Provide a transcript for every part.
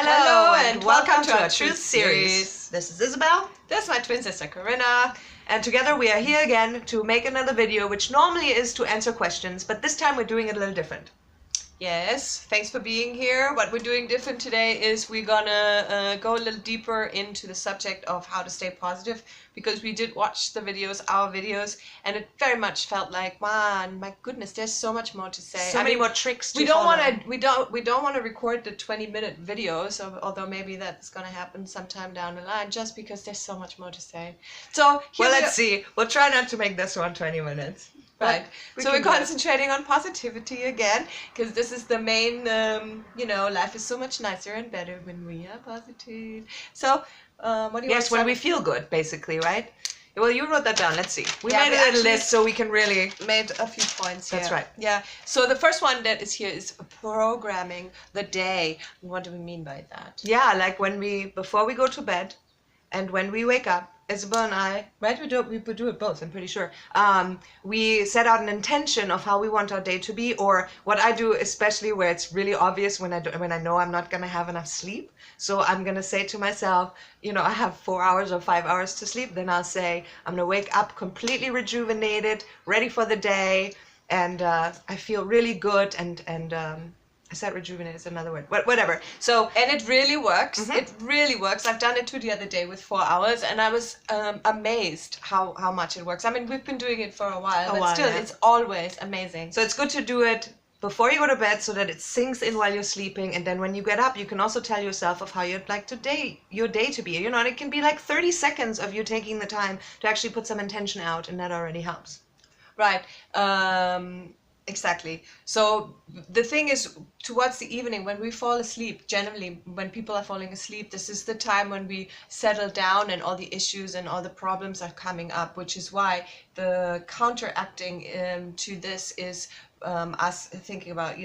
Hello and welcome to our Truth Series. This is Isabel. This is my twin sister Corinna. And together we are here again to make another video, which normally is to answer questions, but this time we're doing it a little different. Yes, thanks for being here. What we're doing different today is we're gonna go a little deeper into the subject of how to stay positive, because we did watch the videos, our videos, and it very much felt like, man, my goodness, there's so much more to say. So many more tricks to we don't follow. we don't want to record the 20-minute videos, although maybe that's gonna happen sometime down the line, just because there's so much more to say. So let's see. We'll try not to make this one 20 minutes. Right. So we're concentrating on positivity again, because this is the main, life is so much nicer and better when we are positive. So, what do you want to Yes, when start we with? feel good, basically, right? Well, you wrote that down. Let's see. We Yeah, made we a little actually list so we can really... made a few points here. That's right. Yeah. So the first one that is here is programming the day. What do we mean by that? Yeah, like before we go to bed and when we wake up, Isabel and I, right? We do it both, I'm pretty sure. We set out an intention of how we want our day to be, or what I do, especially where it's really obvious when I know I'm not gonna have enough sleep. So I'm gonna say to myself, I have 4 hours or 5 hours to sleep. Then I'll say I'm gonna wake up completely rejuvenated, ready for the day, and I feel really good. And I said rejuvenate is another word. Whatever. So And it really works. Mhm. It really works. I've done it too the other day with 4 hours, and I was amazed how much it works. I mean, we've been doing it for a while, but still, yeah. it's always amazing. So it's good to do it before you go to bed so that it sinks in while you're sleeping, and then when you get up, you can also tell yourself of how you'd like your day to be. And it can be like 30 seconds of you taking the time to actually put some intention out, and that already helps. Right. Exactly. So the thing is, towards the evening, when we fall asleep, generally when people are falling asleep, this is the time when we settle down and all the issues and all the problems are coming up, which is why the counteracting to this is us thinking about,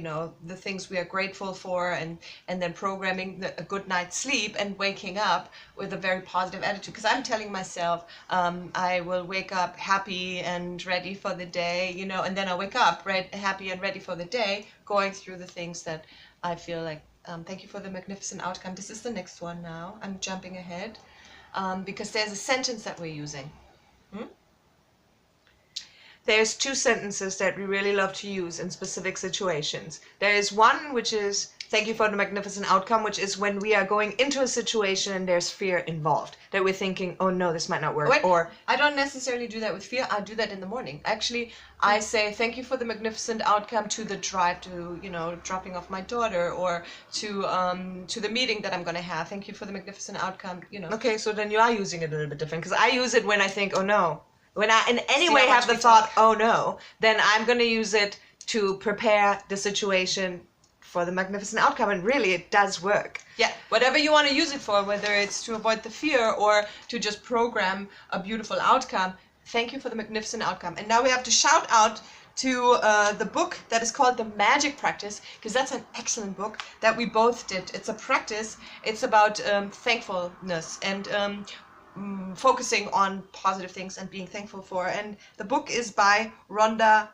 the things we are grateful for, and then programming a good night's sleep and waking up with a very positive attitude. Because I'm telling myself I will wake up happy and ready for the day, and then I wake up happy and ready for the day, going through the things that I feel like, thank you for the magnificent outcome. This is the next one now. I'm jumping ahead because there's a sentence that we're using. There's two sentences that we really love to use in specific situations. There is one which is, thank you for the magnificent outcome, which is when we are going into a situation and there's fear involved. That we're thinking, oh no, this might not work. Or I don't necessarily do that with fear. I do that in the morning. Actually, I say, thank you for the magnificent outcome to the drive to, dropping off my daughter, or to the meeting that I'm going to have. Thank you for the magnificent outcome, Okay, so then you are using it a little bit different. Because I use it when I think, oh no. When I in any See way how have much the thought, oh no, then I'm going to use it to prepare the situation for the magnificent outcome. And really, it does work. Yeah, whatever you want to use it for, whether it's to avoid the fear or to just program a beautiful outcome, thank you for the magnificent outcome. And now we have to shout out to the book that is called The Magic Practice, because that's an excellent book that we both did. It's a practice. It's about thankfulness and focusing on positive things and being thankful for. And the book is by Rhonda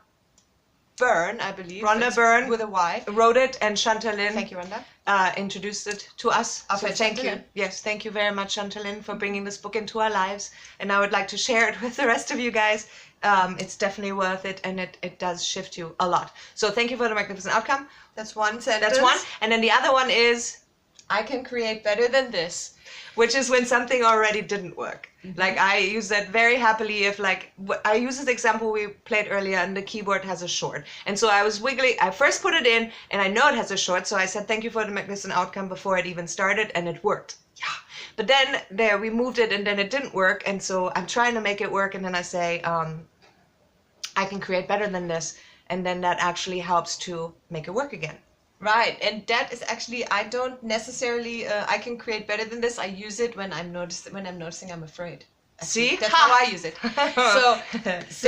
Byrne, I believe. Rhonda Byrne with a Y. Wrote it, and Chantalyn Thank you, Rhonda. introduced it to us. Okay, So thank you. Chantalyn. Yes, thank you very much, Chantalyn, for bringing this book into our lives. And I would like to share it with the rest of you guys. It's definitely worth it, and it does shift you a lot. So thank you for the magnificent outcome. That's one sentence. That's one. And then the other one is, I can create better than this. which is when something already didn't work. Like I use that very happily if I use this example we played earlier, and the keyboard has a short. And so I was wiggling, I first put it in and I know it has a short, so I said thank you for the magnificent outcome before it even started, and it worked. Yeah. But then we moved it and then it didn't work, and so I'm trying to make it work, and then I say I can create better than this, and then that actually helps to make it work again. Right, and that is actually, I don't necessarily, I can create better than this. I use it when I'm noticing I'm afraid. Actually, See? that's how I use it. So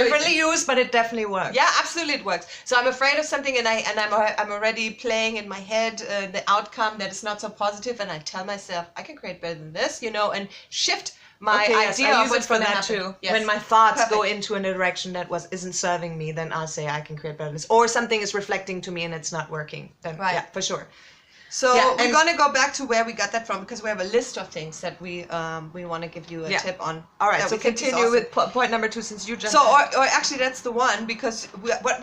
Differently used, but it definitely works. yeah, absolutely, it works. So I'm afraid of something, and I'm already playing in my head the outcome that is not so positive, and I tell myself I can create better than this, and shift my idea I of use what's it for going to that happen. too. Yes. When my thoughts go Perfect. into a direction that isn't serving me, then I'll say I can create better than this. Or something is reflecting to me and it's not working. Then Right. yeah, for sure. So Yeah, we're and- gonna go back to where we got that from because we have a list of things that we want to give you a tip on. All right, that so we think is continue awesome. with point number 2 since you jumped So, in. or actually, that's the one because what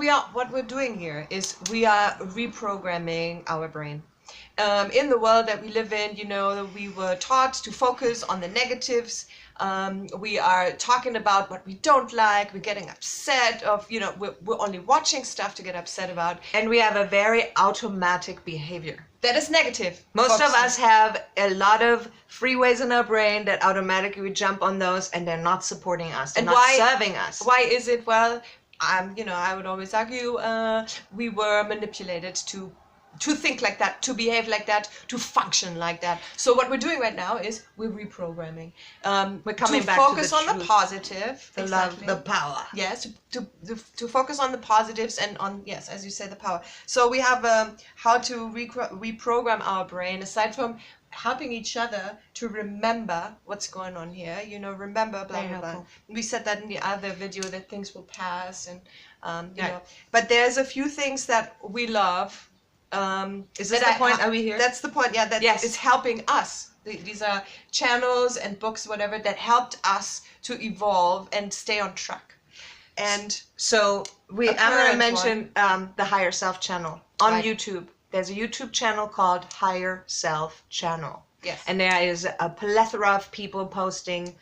we're doing here is we are reprogramming our brain. In the world that we live in, we were taught to focus on the negatives. We are talking about what we don't like. We're getting upset we're only watching stuff to get upset about. And we have a very automatic behavior. That is negative. Most of us have a lot of freeways in our brain that automatically we jump on those, and they're not supporting us. They're not serving us. Why is it? Well, I would always argue we were manipulated to think like that, to behave like that, to function like that. So what we're doing right now is we're reprogramming. We're coming to back to focus the on the truth, positive, the exactly. love, the power. Yes, to focus on the positives and on, yes, as you say, the power. So we have how to reprogram our brain, aside from helping each other to remember what's going on here. Remember, blah, blah, blah. We said that in the other video, that things will pass, and but there's a few things that we love. Is this the point? Are we here? That's the point. Yeah, that is helping us. These are channels and books, whatever, that helped us to evolve and stay on track. And so I'm going to mention the Higher Self channel on YouTube. There's a YouTube channel called Higher Self Channel. Yes. And there is a plethora of people posting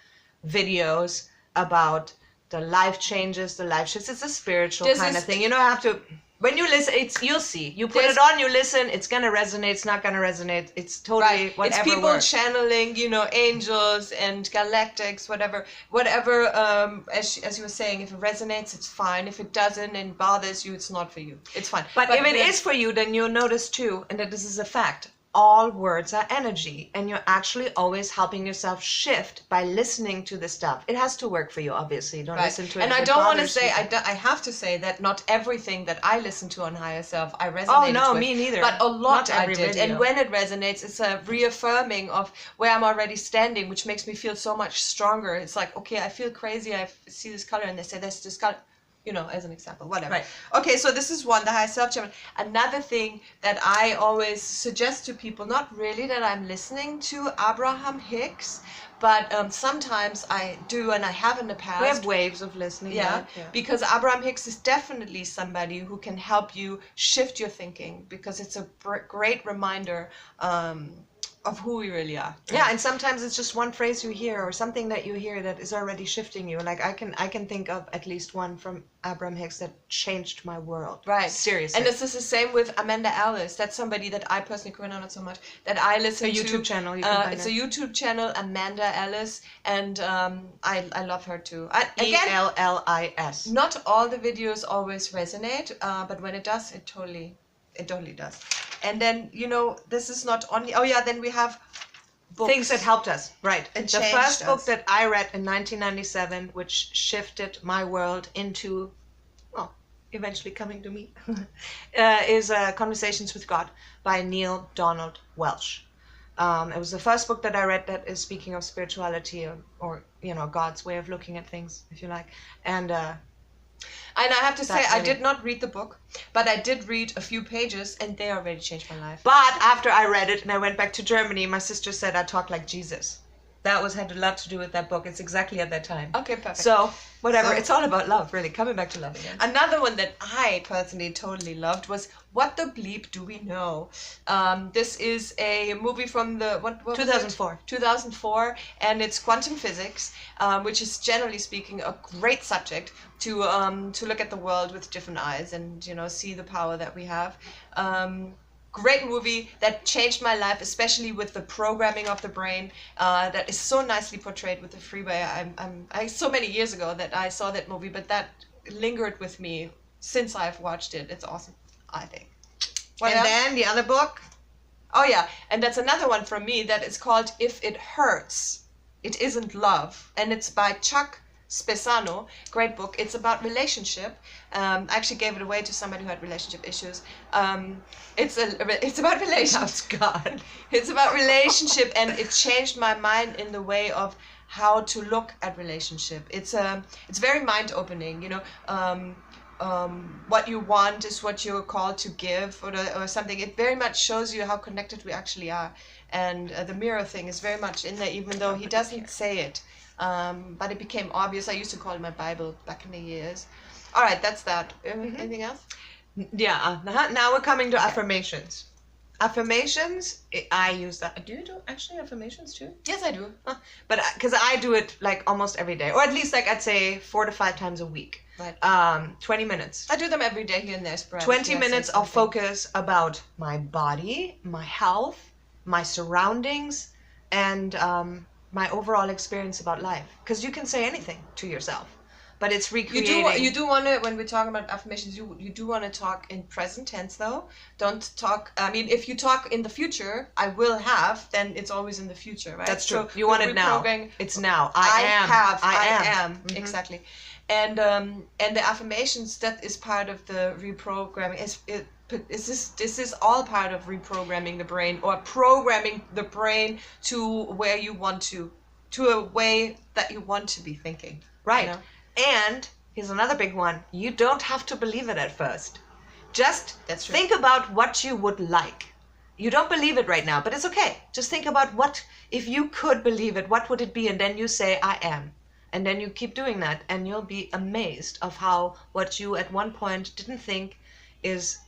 videos about the life changes, the life shifts. It's a spiritual kind of thing. You don't have to. When you listen, you'll see. You put it on, you listen. It's gonna resonate. It's not gonna resonate. It's totally whatever. It's people channeling, angels and galactics, whatever. As you were saying, if it resonates, it's fine. If it doesn't and bothers you, it's not for you. It's fine. But if it is for you, then you'll notice too, and that this is a fact. All words are energy, and you're actually always helping yourself shift by listening to the stuff. It has to work for you, obviously. Don't listen to it. And I don't want to say, I have to say that not everything that I listen to on Higher Self, I resonated with. Oh, no, me neither. But a lot I did. Video. And when it resonates, it's a reaffirming of where I'm already standing, which makes me feel so much stronger. It's like, okay, I feel crazy. I see this color, and they say, there's this color. As an example, whatever. Right. Okay, so this is one, the Higher Self channel. Another thing that I always suggest to people, not really that I'm listening to Abraham Hicks, but sometimes I do, and I have in the past. We have waves of listening. Yeah, because Abraham Hicks is definitely somebody who can help you shift your thinking, because it's a great reminder of who we really are. Yeah, and sometimes it's just one phrase you hear or something that you hear that is already shifting you. Like I can think of at least one from Abraham Hicks that changed my world. Right. Seriously. And this is the same with Amanda Ellis. That's somebody that I personally, Corinna, not so much, that I listen to. A YouTube channel. You can find it's a YouTube channel, Amanda Ellis, and I love her too. Again, Ellis. Not all the videos always resonate, but when it does, it totally does. And then, this is not only, then we have books. Things that helped us, right. And the first book us. that I read in 1997, which shifted my world into, eventually coming to me, is Conversations with God by Neal Donald Welsch. It was the first book that I read that is speaking of spirituality or God's way of looking at things, if you like. And I have to say, I did not read the book, but I did read a few pages, and they already changed my life. But after I read it and I went back to Germany, my sister said I talk like Jesus. That had a lot to do with that book. It's exactly at that time. Okay, perfect. So, whatever. It's all about love, really. Coming back to love again. Another one that I personally totally loved was What the Bleep Do We Know? This is a movie from the... What 2004. 2004, and it's quantum physics, which is generally speaking a great subject to look at the world with different eyes and, see the power that we have. Great movie that changed my life, especially with the programming of the brain that is so nicely portrayed with the freeway. I so many years ago that I saw that movie, but that lingered with me since I've watched it. It's awesome, I think. Then the other book? Oh yeah, and that's another one from me that is called If It Hurts, It Isn't Love, and it's by Chuck Spezzano. Great book. It's about relationship. I actually gave it away to somebody who had relationship issues. It's about relationship. That's God. It's about relationship, and it changed my mind in the way of how to look at relationship. It's very mind opening. what you want is what you're called to give, or something. It very much shows you how connected we actually are. And the mirror thing is very much in there, even though he doesn't say it. But it became obvious. I used to call it my Bible back in the years. All right, that's that. Anything else? Yeah. Now we're coming to affirmations. Affirmations, I use that. Do you do actually affirmations too? Yes, I do. But because I do it like almost every day, or at least like I'd say 4 to 5 times a week. Right. 20 minutes. I do them every day here and there. 20 minutes of focus about my body, my health, my surroundings, and my overall experience about life. Because you can say anything to yourself, but it's recreating. You do want to, when we're talking about affirmations, you do want to talk in present tense though. Don't talk, I mean, if you talk in the future, I will have, then it's always in the future, right? That's true. So you want it now. It's now. I am. Mm-hmm. Exactly. And the affirmations, that is part of the reprogramming. This is all part of reprogramming the brain, or programming the brain to where you want to a way that you want to be thinking. Right. You know? And here's another big one. You don't have to believe it at first. Just think about what you would like. You don't believe it right now, but it's okay. Just think about what, if you could believe it, what would it be? And then you say, I am. And then you keep doing that, and you'll be amazed of how what you at one point didn't think is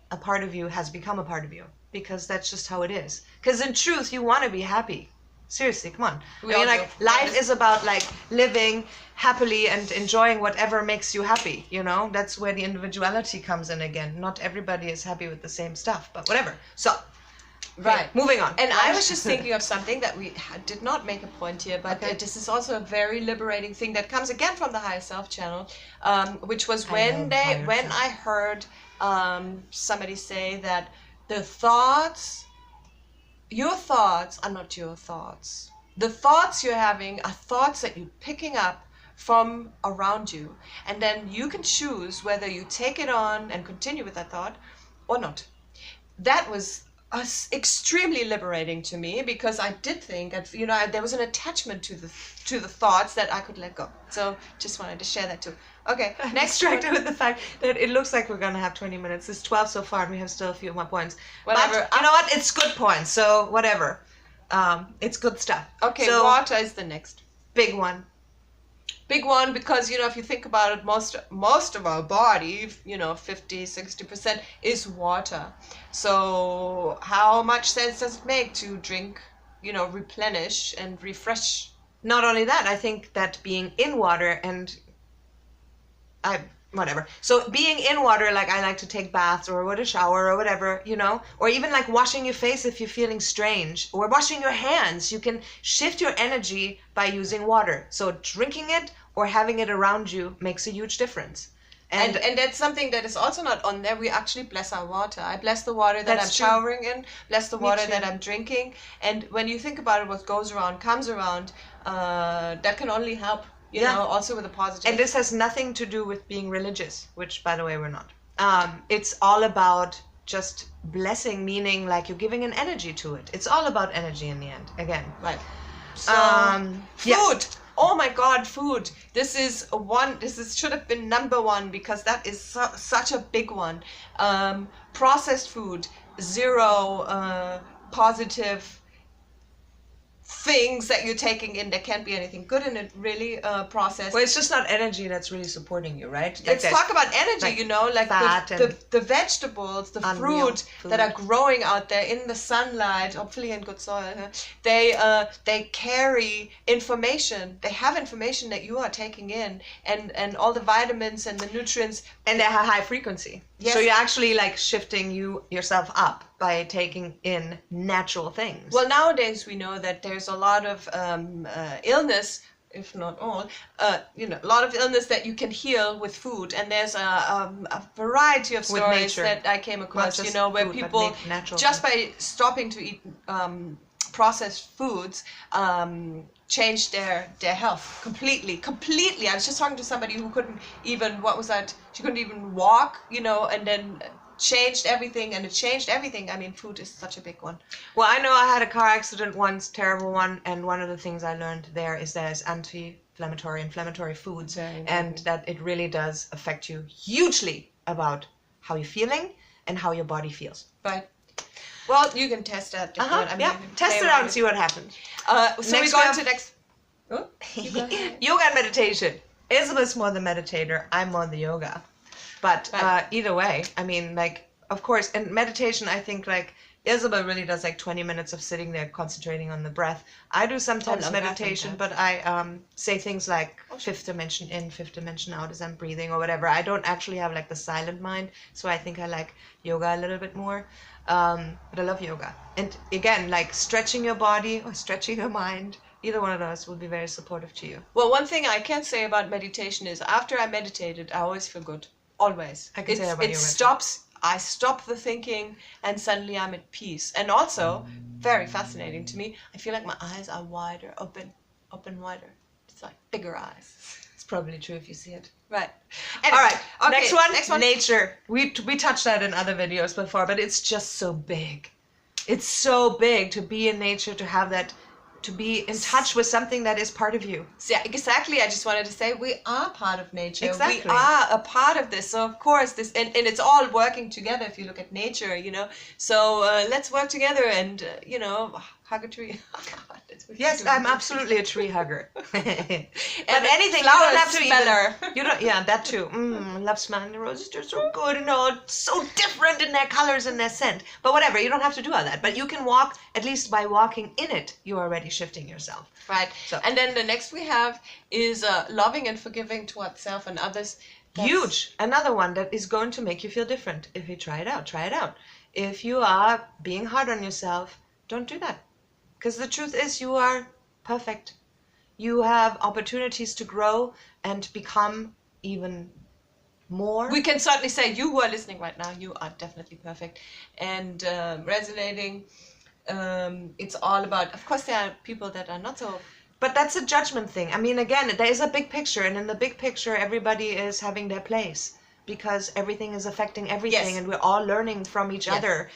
a part of you has become a part of you. Because that's just how it is. Because in truth, you want to be happy. Seriously, come on. I mean, like, life is about like living happily and enjoying whatever makes you happy, you know? That's where the individuality comes in again. Not everybody is happy with the same stuff, but whatever. So, right. Moving on. And I was just thinking of something that we did not make a point here, but this is also a very liberating thing that comes again from the Higher Self channel, which was when I heard somebody say that your thoughts are not your thoughts. The thoughts you're having are thoughts that you're picking up from around you. And then you can choose whether you take it on and continue with that thought or not. That was extremely liberating to me, because I did think that, you know, there was an attachment to the thoughts that I could let go. So just wanted to share that too. Okay, next. Distracted with the fact that it looks like we're gonna have 20 minutes. It's 12 so far, and we have still a few more points. Whatever. But you know what? It's good points. So whatever. It's good stuff. Okay, so, water is the next big one. Big one, because, you know, if you think about it, most of our body, you know, 50-60% is water. So how much sense does it make to drink, you know, replenish and refresh? Not only that, I think that being in water and whatever. So being in water, like I like to take baths or with a shower or whatever, you know, or even like washing your face if you're feeling strange, or washing your hands. You can shift your energy by using water. So drinking it or having it around you makes a huge difference. And that's something that is also not on there. We actually bless our water. I bless the water that I'm showering in, bless the water that I'm drinking. And when you think about it, what goes around comes around. That can only help. You know, also with a positive. And this has nothing to do with being religious, which, by the way, we're not. It's all about just blessing, meaning like you're giving an energy to it. It's all about energy in the end, again. Right. So, food. Oh my God, food. This should have been number one, because that is such a big one. Processed food, zero positive things that you're taking in. There can't be anything good in it, really, processed. Well, it's just not energy that's really supporting you, right? Like let's talk about energy, like, you know, like the vegetables, the fruit that are growing out there in the sunlight, hopefully in good soil. They carry information. They have information that you are taking in, and all the vitamins and the nutrients. And they have high frequency. Yes. So you're actually like shifting yourself up by taking in natural things. Well, nowadays we know that there's a lot of illness, if not all, you know, a lot of illness that you can heal with food. And there's a variety of stories that I came across, you know, where people just by stopping to eat processed foods changed their health completely. I was just talking to somebody who couldn't even, she couldn't even walk, you know, and then changed everything, and it changed everything. I mean, food is such a big one. Well, I know I had a car accident once, terrible one, and one of the things I learned there is there's inflammatory foods, Very and important. that it really does affect you hugely about how you're feeling and how your body feels. Right. Well, you can test that. If you want. I mean, Yeah, you can test play it out around and see what happens. So Next we go we into have- next. Oh, you go ahead. Yoga and meditation. Isabel's more the meditator. I'm more the yoga. But Right. either way, I mean, like, of course, and meditation, I think, like, Isabel really does like 20 minutes of sitting there concentrating on the breath. I do sometimes love that, meditation, thank but I say things like fifth dimension in, fifth dimension out as I'm breathing or whatever. I don't actually have like the silent mind, so I think I like yoga a little bit more. But I love yoga. And again, like stretching your body or stretching your mind, either one of those will be very supportive to you. Well, one thing I can say about meditation is after I meditated, I always feel good. Always. I can say that about it yoga, too. stops. I stop the thinking, and suddenly I'm at peace. And also, very fascinating to me, I feel like my eyes are wider, open wider. It's like bigger eyes. It's probably true if you see it. Right. All right. Okay, Next one. Nature. We touched that in other videos before, but it's just so big. It's so big to be in nature, to have that, to be in touch with something that is part of you. Yeah, exactly. I just wanted to say we are part of nature. Exactly. We are a part of this. So of course this, and it's all working together if you look at nature, you know. So let's work together and hug a tree. Yes, I'm absolutely a tree hugger. But And anything, you flower don't have to smeller. You don't. Yeah, that too. I love smelling the roses. They're so good and all so different in their colors and their scent. But whatever, you don't have to do all that. But you can walk. At least by walking in it, you're already shifting yourself. Right. So- And then the next we have is loving and forgiving towards self and others. Huge. Another one that is going to make you feel different. If you try it out, try it out. If you are being hard on yourself, don't do that. Because the truth is you are perfect. You have opportunities to grow and become even more. We can certainly say you who are listening right now, you are definitely perfect and resonating. It's all about, of course, there are people that are not so. But that's a judgment thing. I mean, again, there is a big picture, and in the big picture, everybody is having their place because everything is affecting everything, Yes. and we're all learning from each Yes. other.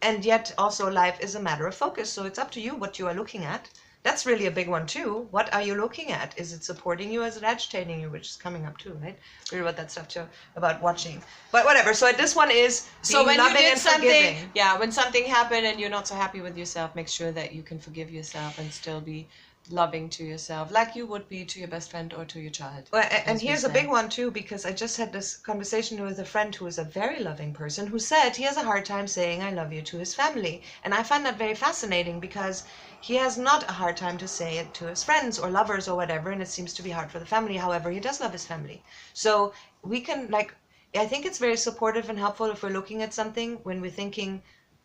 And yet, also, life is a matter of focus. So it's up to you what you are looking at. That's really a big one too. What are you looking at? Is it supporting you? Is it agitating you? Which is coming up too, right? We read about that stuff too, about watching. But whatever. So this one is So being when you loving did and something, forgiving. when something happened and you're not so happy with yourself, make sure that you can forgive yourself and still be loving to yourself, like you would be to your best friend or to your child. Well, and as we here's a say. big one too, because I just had this conversation with a friend who is a very loving person who said he has a hard time saying I love you to his family. And I find that very fascinating because he has not a hard time to say it to his friends or lovers or whatever, and it seems to be hard for the family. However, he does love his family. So we can, like, I think it's very supportive and helpful if we're looking at something when we're thinking,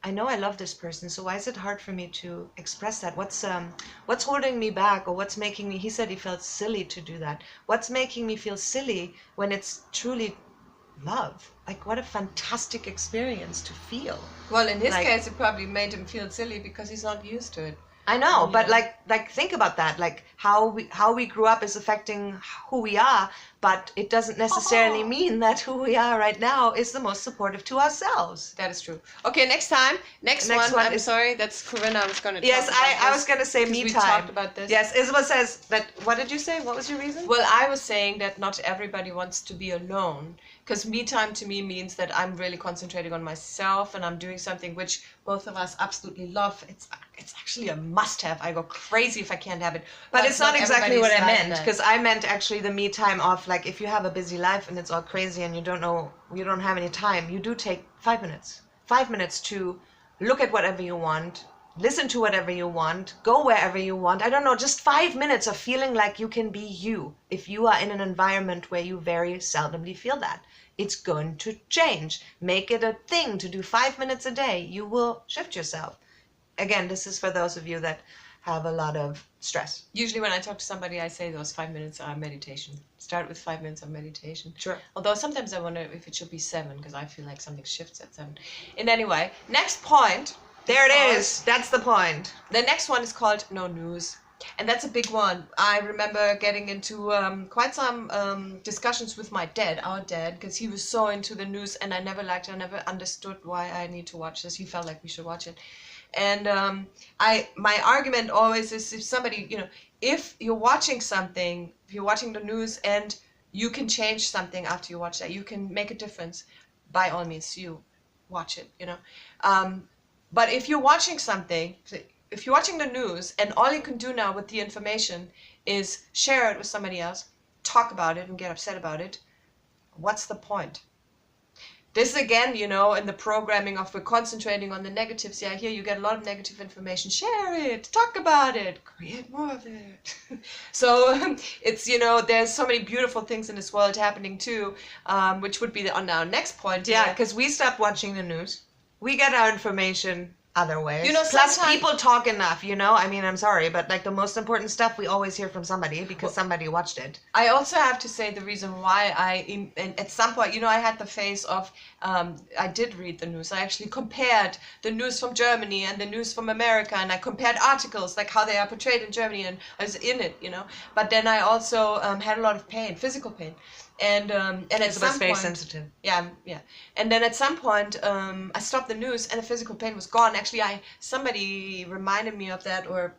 I know I love this person, so why is it hard for me to express that? What's holding me back, or what's making me, he said he felt silly to do that. What's making me feel silly when it's truly love? Like, what a fantastic experience to feel. Well, in his Like- case, it probably made him feel silly because he's not used to it. I know, but Yeah. like think about that. Like how we grew up is affecting who we are, but it doesn't necessarily mean that who we are right now is the most supportive to ourselves. That is true. Okay, next time. Next one. one I'm is- sorry, that's Corinna. I was going to Yes, talk about I this was gonna say because me we time. talked about this. Yes, Isabel says that. What did you say? What was your reason? Well, I was saying that not everybody wants to be alone, because me time to me means that I'm really concentrating on myself and I'm doing something which both of us absolutely love. It's actually a must-have. I go crazy if I can't have it. But it's not exactly what I everybody's like meant, that. because I meant actually the me time of, like, if you have a busy life and it's all crazy and you don't have any time, you do take 5 minutes. 5 minutes to look at whatever you want, listen to whatever you want, go wherever you want. I don't know, just 5 minutes of feeling like you can be you. If you are in an environment where you very seldomly feel that, it's going to change. Make it a thing to do 5 minutes a day. You will shift yourself. Again, this is for those of you that have a lot of stress. Usually when I talk to somebody, I say those 5 minutes are meditation. Start with 5 minutes of meditation. Sure. Although sometimes I wonder if it should be 7, because I feel like something shifts at 7. And anyway, next point. There it is. That's the point. The next one is called No News. And that's a big one. I remember getting into quite some discussions with my dad, our dad, because he was so into the news and I never understood why I need to watch this. He felt like we should watch it. And my argument always is, if somebody, if you're watching something, if you're watching the news and you can change something after you watch that, you can make a difference, by all means, you watch it, but if you're watching something, if you're watching the news and all you can do now with the information is share it with somebody else, talk about it and get upset about it, what's the point? This again, in the programming of we're concentrating on the negatives. Yeah, here you get a lot of negative information. Share it, talk about it, create more of it. So it's, there's so many beautiful things in this world happening too, which would be on our next point. Yeah, because we stopped watching the news. We get our information other ways. Plus people talk enough, I mean, I'm sorry, but like the most important stuff we always hear from somebody because somebody watched it. I also have to say the reason why and at some point, I had the phase of, I did read the news. I actually compared the news from Germany and the news from America, and I compared articles, like how they are portrayed in Germany, and I was in it, But then I also had a lot of pain, physical pain. And at some point, very sensitive. Yeah. And then at some point, I stopped the news, and the physical pain was gone. Actually, somebody reminded me of that, or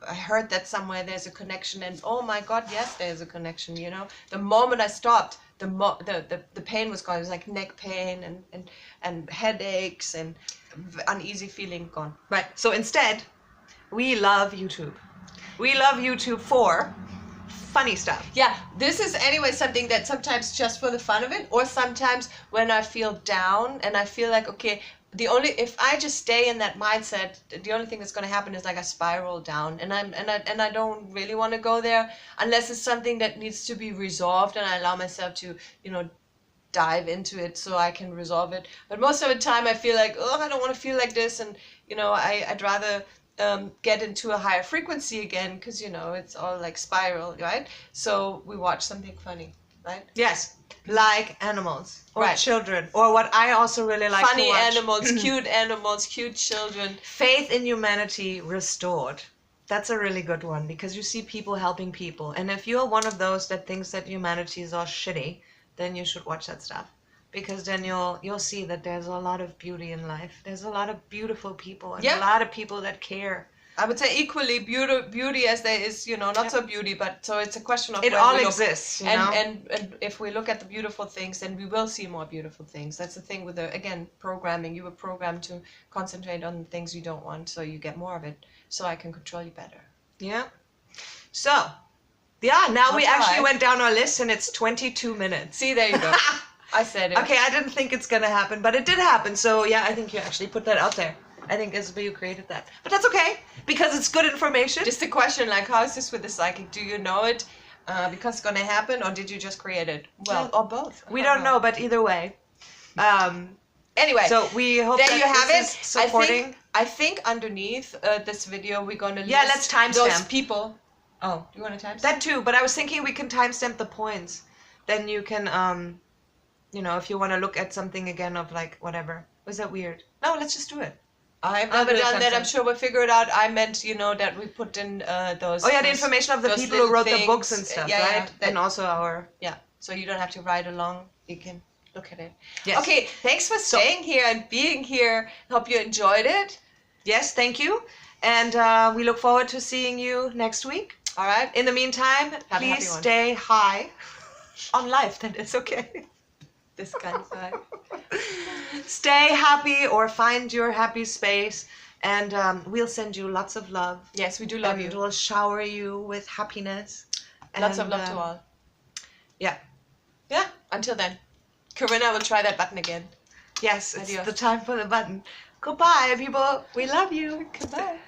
I heard that somewhere there's a connection. And oh my God, yes, there's a connection. The moment I stopped, the pain was gone. It was like neck pain and headaches and uneasy feeling gone. Right. So instead, we love YouTube. We love YouTube for funny stuff. Yeah, this is anyway something that sometimes just for the fun of it, or sometimes when I feel down and I feel like, okay, if I just stay in that mindset, the only thing that's going to happen is like I spiral down, and I don't really want to go there unless it's something that needs to be resolved, and I allow myself to, dive into it so I can resolve it. But most of the time I feel like, I don't want to feel like this, and I'd rather get into a higher frequency again, because it's all like spiral, right? So we watch something funny, right? Yes, like animals or Right. children, or what I also really like Funny to watch. animals, cute children. Faith in humanity restored. That's a really good one, because you see people helping people, and if you're one of those that thinks that humanity is all shitty, then you should watch that stuff. Because then you'll see that there's a lot of beauty in life. There's a lot of beautiful people, and Yeah. a lot of people that care. I would say equally beauty as there is, not so beauty, but so it's a question of It where all we look. exists, And if we look at the beautiful things, then we will see more beautiful things. That's the thing with again, programming. You were programmed to concentrate on the things you don't want, so you get more of it, so I can control you better. Yeah. So, yeah, now we That's actually right. went down our list, and it's 22 minutes. See, there you go. I said it. Okay, I didn't think it's gonna happen, but it did happen. So yeah, I think you actually put that out there. I think Isabel, you created that, but that's okay because it's good information. Just a question, like, how is this with the psychic? Do you know it because it's gonna happen, or did you just create it? Well, or both. We don't know, but either way. Anyway, So we hope there that you have this it. is supporting. I think underneath this video we're gonna Yeah, list let's timestamp. those people. Oh, do you want to timestamp? That too, but I was thinking we can timestamp the points. Then you can, if you want to look at something again of like whatever. Was that weird? No, let's just do it. I've I'll never do a done that. I'm timestamp. sure we'll figure it out. I meant, that we put in those. Oh yeah, the those- information of the those people who little wrote the things. books and stuff, Yeah, right? that- And also our. Yeah, so you don't have to ride along. You can look at it. Yes. Okay, thanks for staying here and being here. Hope you enjoyed it. Yes, thank you, and we look forward to seeing you next week. All right. In the meantime, Have a happy please one. stay high on life. That is okay. This kind of vibe. Stay happy or find your happy space, and we'll send you lots of love. Yes, we do love and you. we'll shower you with happiness. Lots of And, love to all. Yeah. Yeah, until then. Corinna will try that button again. Yes, it's Adios. the time for the button. Goodbye, people. We love you. Goodbye.